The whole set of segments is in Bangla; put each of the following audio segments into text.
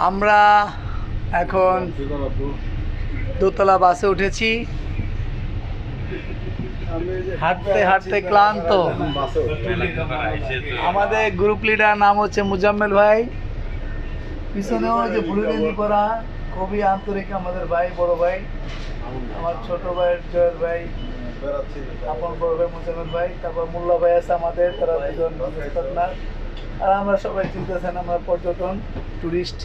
আমরা এখন দোতলা বাসে উঠেছি, হাঁটতে হাঁটতে ক্লান্ত। আমাদের গ্রুপ লিডার নাম হচ্ছে মুজাম্মেল ভাই, পিছনেও যে ভুলগেঞ্জি পরা খুবই আন্তরিক আমাদের ভাই, বড় ভাই, আমার ছোট ভাই জয়ের ভাই, আপন বড় ভাই মুজাম্মেল ভাই, তারপর মোল্লা ভাই আছে আমাদের, তারা দুজন পার্টনার। আর আমরা সবাই চিন্তাছেন আমরা পর্যটন টুরিস্ট।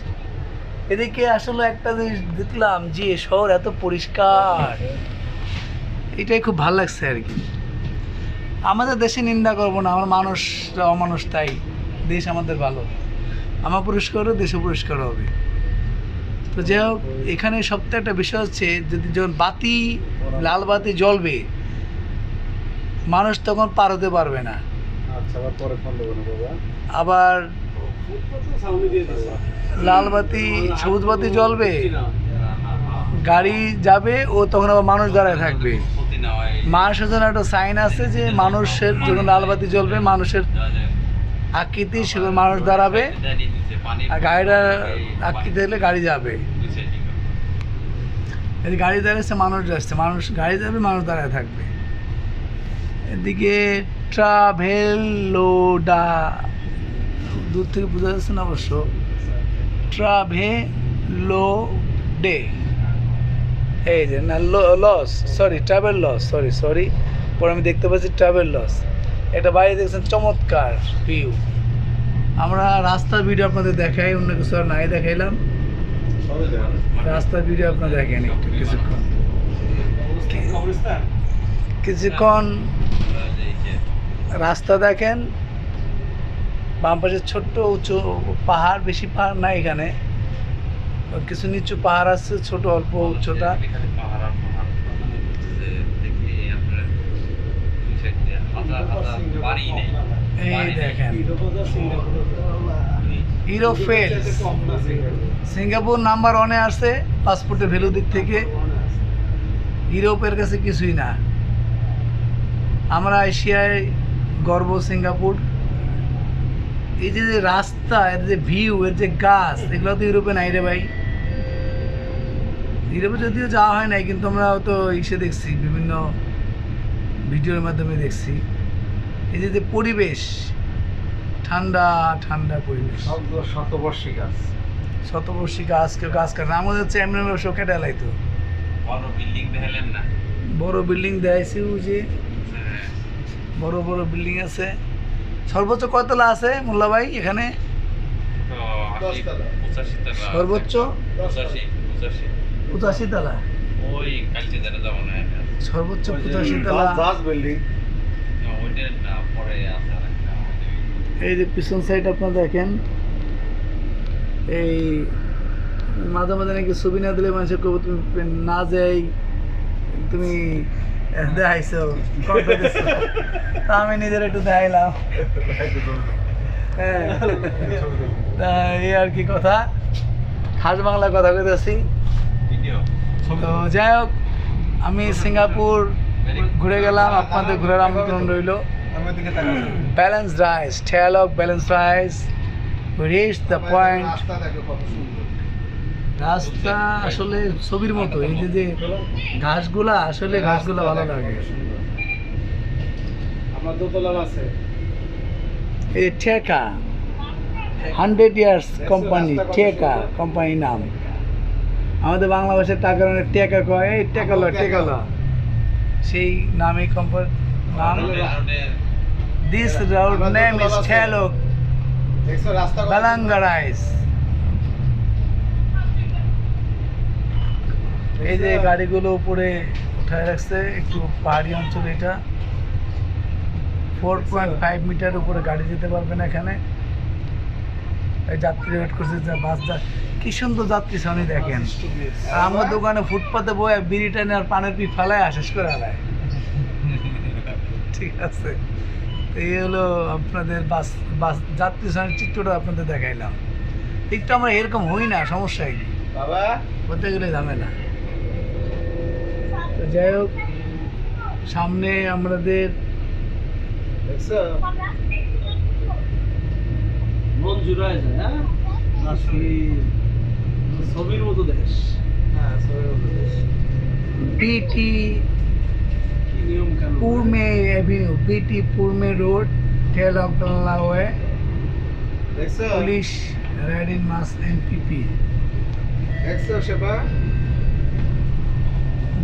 এদিকে আসলে একটা জিনিস দেখলাম যে শহর এত পরিষ্কার, এটাই খুব ভালো লাগছে আর কি। আমাদের দেশে নিন্দা করবো না, আমার মানুষরা অমানুষ, তাই দেশ আমাদের ভালো, আমার পরিষ্কার হবে দেশও পরিষ্কার হবে। তো যাই হোক, এখানে সবথেকে একটা বিষয় হচ্ছে যদি যখন বাতি লাল বাতি জ্বলবে মানুষ তখন পার হতে পারবে না। আবার লাল বাতি সবুজ বাতি জ্বলবে, গাড়ি যাবে ও তখন আবার মানুষ দাঁড়ায় থাকবে। মানুষের জন্য একটা সাইন আছে যে মানুষের যখন লাল বাতি জ্বলবে মানুষের আকৃতি সেগুলো মানুষ দাঁড়াবে, আর গাড়িটা আকৃতি হলে গাড়ি যাবে। গাড়ি দাঁড়াচ্ছে মানুষ যাচ্ছে, মানুষ গাড়ি যাবে মানুষ দাঁড়ায় থাকবে। এদিকে ট্রাভেলোডা, দূর থেকে বোঝা যাচ্ছে না অবশ্য, ট্রাভেলোডে, এই যে না loss, sorry travel loss, sorry পরে আমি দেখতে পাচ্ছি ট্রাভেল লস। একটা বাড়ি দেখছেন, চমৎকার ভিউ। আমরা রাস্তার ভিডিও আপনাদের দেখাই, অন্য কিছু আর নাই দেখাইলাম, রাস্তার ভিডিও আপনারা দেখেন একটু কিছুক্ষণ রাস্তা দেখেন। বাম পাশে ছোট্ট উঁচু পাহাড়, বেশি পাহাড় নাই এখানে, কিছু নিচু পাহাড় আছে, ছোট অল্প উচ্চতা। এই দেখেন ইউরোপেল, সিঙ্গাপুর নাম্বার 1-এ আছে পাসপোর্টের ভ্যালু দিক থেকে, ইউরোপের কাছে কিছুই না। আমরা এশিয়ায় গর্ব সিঙ্গাপুর। এই যে রাস্তা, এর যে ভিউ, এর যে গাছ, এগুলো তো ইউরোপে নাই রে ভাই। ইউরোপে যদিও যাওয়া হয় নাই, কিন্তু আমরা তো ইসে দেখছি, বিভিন্ন ভিডিওর মাধ্যমে দেখছি। এই যে পরিবেশ, ঠান্ডা ঠান্ডা পরিবেশ, শতবর্ষী গাছ, কেউ গাছ কাটে। আমাদের হচ্ছে এমনি ব্যবসা কেটে লাইতো। বড় বিল্ডিং দেখাইছি, যে বড় বড় বিল্ডিং আছে। সর্বোচ্চ কতলা আছে মোল্লা ভাই এখানে? সর্বোচ্চ 85 তলা, সর্বোচ্চ 85 তলা। এই যে পিছন সাইড আপনারা দেখেন, এই মাঝে মাঝে নাকি ছবি না দিলে মানুষের কবে তুমি না যাই তুমি দেখাইছো, তা আমি নিজের একটু দেখাইলাম। হ্যাঁ, এই আর কি কথা, খাস বাংলা কথা কইতেছি। তো যাই হোক, আমি সিঙ্গাপুর ঘুরে গেলাম, আপনাদের ঘুরার আমন্ত্রণ রইল। Balance rise, Thelok balance rise, reach the point. রাস্তা আসলে ছবির মতো, এই যে ঘাসগুলা, আসলে ঘাসগুলা ভালো লাগে। এই ঠেকা 100 ইয়ার্স কোম্পানি, ঠেকা কোম্পানি নাম। আমাদের বাংলা ভাষায় টাকা টেকা কয়, এই টেকাল সেই নামে কোম্পানি নাম। This road name is Thelok Balanga rise. এই যে গাড়িগুলো উপরে উঠায় রাখছে, একটু পাহাড়ি অঞ্চল এটা। 4.5 মিটার উপরে গাড়ি যেতে পারবে না এখানে। এই যাত্রী ওয়েট করছে, বাস যা কি সুন্দর যাত্রী সামনে দেখেন। আর আমার দোকানে ফুটপাতে বয়ে বিড়ি টানে আর পানের পিক ফেলায় শেষ করে ফেলায়। ঠিক আছে, এই হলো আপনাদের বাস যাত্রী সামনে চিত্রটা আপনাদের দেখাইলাম। একটু আমরা এরকম হই না, সমস্যাই নেই, বলতে গেলে ঝামেলা। তো যাই হোক, সামনে আমাদের মন জুড়ায় যায়, হ্যাঁ ছবির মতো দেশ। হ্যাঁ ছবির মতো দেশ। बीटी কি নিয়ম কানুন। पूर्मे एवेन्यू, बीटी पूर्मे रोड, टेल ऑफ वे, দেখছো? Police raid in mass NPP. দেখছো সেবা?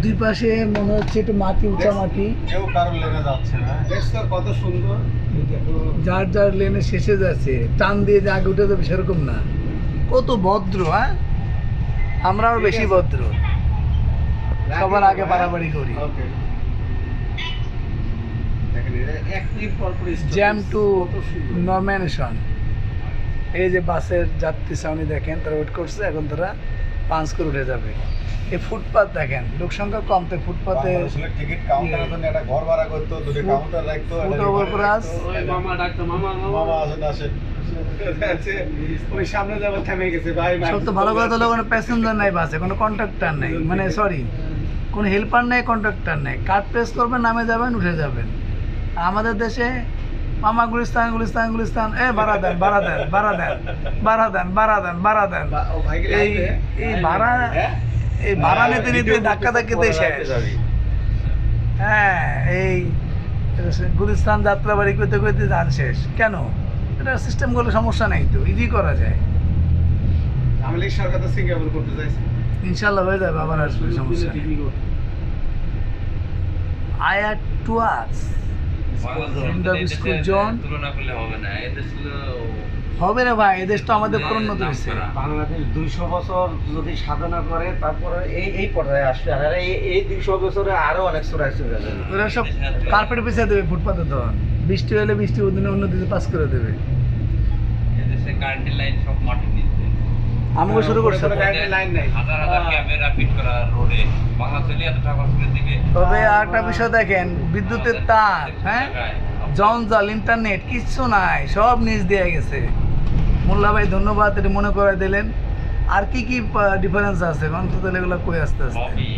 দুই পাশে মনে হচ্ছে একটু মাটি, উঁচা মাটি, কেউ কারোর লেনে যাচ্ছে না। দেখছো কত সুন্দর? যার যার লেনে শেষে যাচ্ছে, টান দিয়ে যে আগে উঠে যাবে সেরকম না। কত ভদ্র, হ্যাঁ আমরাও বেশি ভদ্র, সবার আগে বাড়াবাড়ি করি। ওকে। দেখেন এটা এক মিনিট পর পর stop জ্যাম হচ্ছে। টু কত সুন্দর। নরম্যানশন। এই যে বাসের যাত্রী ছাউনি দেখেন, তারা ওয়েট করছে, এখন তারা পাঞ্চ করে উঠে যাবে। এই ফুটপাত দেখেন, লোক সংখ্যা কম, তো ফুটপাতে বাংলাদেশের টিকিট কাউন্টারের জন্য একটা ঘর ভাড়া করতো, দুটো কাউন্টার রাখতো, একটা ফুট ওভারপাস। ওই মামা ডাকতো, মামা মামা আসেন আসেন। ওই সামনে যাবার থেমে গেছে ভাই। সব তো ভালো কথা হলো, কোনো প্যাসেঞ্জার নাই বাসে, কোনো কন্ট্রাক্টর নাই, মানে সরি কোনো হেল্পার নেই, কন্ট্রাক্টর নেই। কার্ড প্রেস করবেন, নামে যাবেন, উঠে যাবেন। আমাদের দেশে মামা গুলিস্তান গুলিস্তান গুলিস্তান, ভাড়া দেন ভাড়া দেন ভাড়া দেন ভাড়া দেন ভাড়া দেন ভাড়া দেন। ও ভাই কি এই লাগবে? এই ভাড়া, এই ভাড়া নিতে নিতে ধাক্কা ধাক্কিতে শেষ। হ্যাঁ, এই গুলিস্তান যাত্রাবাড়ি করতে করতে যান শেষ। কেন? এটা সিস্টেম করলে সমস্যা নেই, তো ইজি করা যায়। আওয়ামী লীগ সরকার তো সিঙ্গাপুর করতে চাইছে। ইনশাল্লাহ হয়ে যাবে, আবার আসবে, সমস্যা নেই। আয়ার টু আস বিস্কুট জন তুলনা করলে হবে না, এদের ছিল হবে না ভাই, এদেশ তো আমাদের পরিণত হয়েছে। বাংলাদেশ 200 বছর যদি সাধনা করে, তারপরে এই পর্যায়ে আসবে। আর এই 200 বছরে আরো অনেক চূড়ায় চলে যাবে। ওরা সব কার্পেট পিছিয়ে দেবে ফুটপাতে, তখন বৃষ্টি হলে বৃষ্টি ওদিনে অন্য দিকে পাস করে দেবে। এদেশে কারেন্টের লাইন সব মাটির নিচে, আমাকে শুরু করছে তো। কারেন্টের লাইন নাই। হাজার হাজার ক্যামেরা ফিট করা রোডে, বাংলা চলে এত টাকা করে দিবে। তবে আরেকটা বিষয় দেখেন, বিদ্যুতের তার, হ্যাঁ জঞ্জাল, ইন্টারনেট কিচ্ছু নাই, সব নিচ দিয়ে গেছে। মোল্লা ভাই ধন্যবাদ, এটা মনে করে দিলেন। আর কি কি ডিফারেন্স আছে অন্তত এগুলো কই আস্তে আস্তে। সবই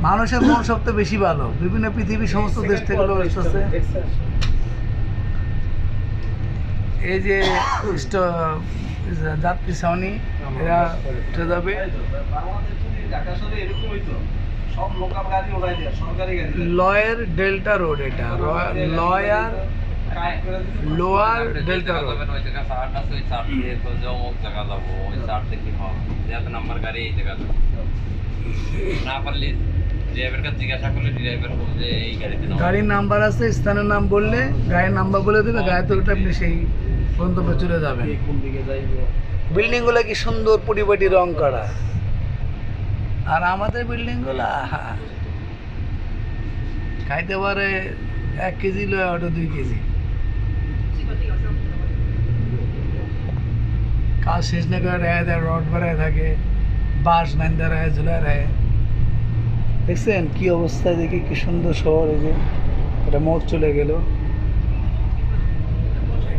মানুষের মন সবচেয়ে বেশি ভালো, বিভিন্ন পৃথিবীর সমস্ত দেশ থেকে লোক আসতেছে। এই যে যাত্রী ছাউনি, এরা উঠে যাবে। বাংলাদেশ যদি ঢাকা শহরে এরকম হইতো, সব লোকাল গাড়ি ওড়াই দেয়, সরকারি গাড়ি। লয়ের ডেল্টা রোড, এটা লয়ার লোয়ার ডেল্টা রোড। ওই জায়গা চার্ট আছে, ওই চার্ট দিয়ে তো যে অমুক জায়গা যাবো, ওই চার্ট দেখি হবে যেহেতু নাম্বার গাড়ি এই জায়গা যাবো। না পারলে ড্রাইভার কাছে জিজ্ঞাসা করলে ড্রাইভার বলবে এই গাড়িতে নাও। গাড়ির নাম্বার আছে, স্থানের নাম বললে গাড়ির নাম্বার বলে দেবে, গাড়িতে ওটা আপনি সেই গন্তব্যে চলে যাবেন। কোন দিকে যাইবো? বিল্ডিংগুলো কি সুন্দর পরিপাটি রং করা, আর আমাদের বিল্ডিংগুলো খাইতে পারে 1 কেজি লয়, ওটা 2 কেজি। কাজ শেষ না করে রেখে দেয়, রড ভরায় থাকে, বাঁশ বান্ধা রায়, ঝুলা রায়। দেখছেন কি অবস্থা, দেখি কি সুন্দর শহর। এই যে এটা মোড় চলে গেল,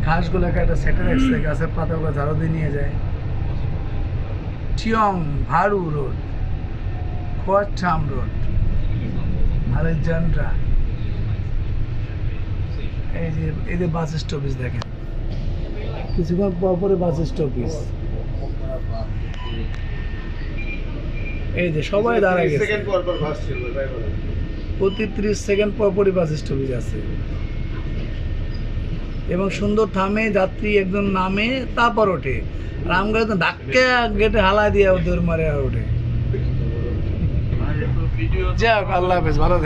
ঘাসগুলোকে একটা সেটে রাখছে, গাছের পাতাগুলো ঝাড়ু দিয়ে নিয়ে যায়। চিয়ং ভাড়ু রোড, খোয়াচ্ছাম রোড, আলেকজান্ড্রা। এই যে বাস স্টপেজ দেখেন, কিছুক্ষণ পরে বাস স্টপেজ। এই যে সবাই দাঁড়ায় গেছে, সেকেন্ড পর পর বাস ছিল ভাই বলেন। প্রতি 30 সেকেন্ড পরপরই বাস স্টপেজ আছে। এবং সুন্দর থামে, যাত্রী একজন নামে, তারপর ওঠে। রামগাড়ি তো ধাক্কা গেটে হালা দিয়ে ওদের মারে আর ওঠে। যাক, আল্লাহ হাফেজ, ভালো থাকবেন।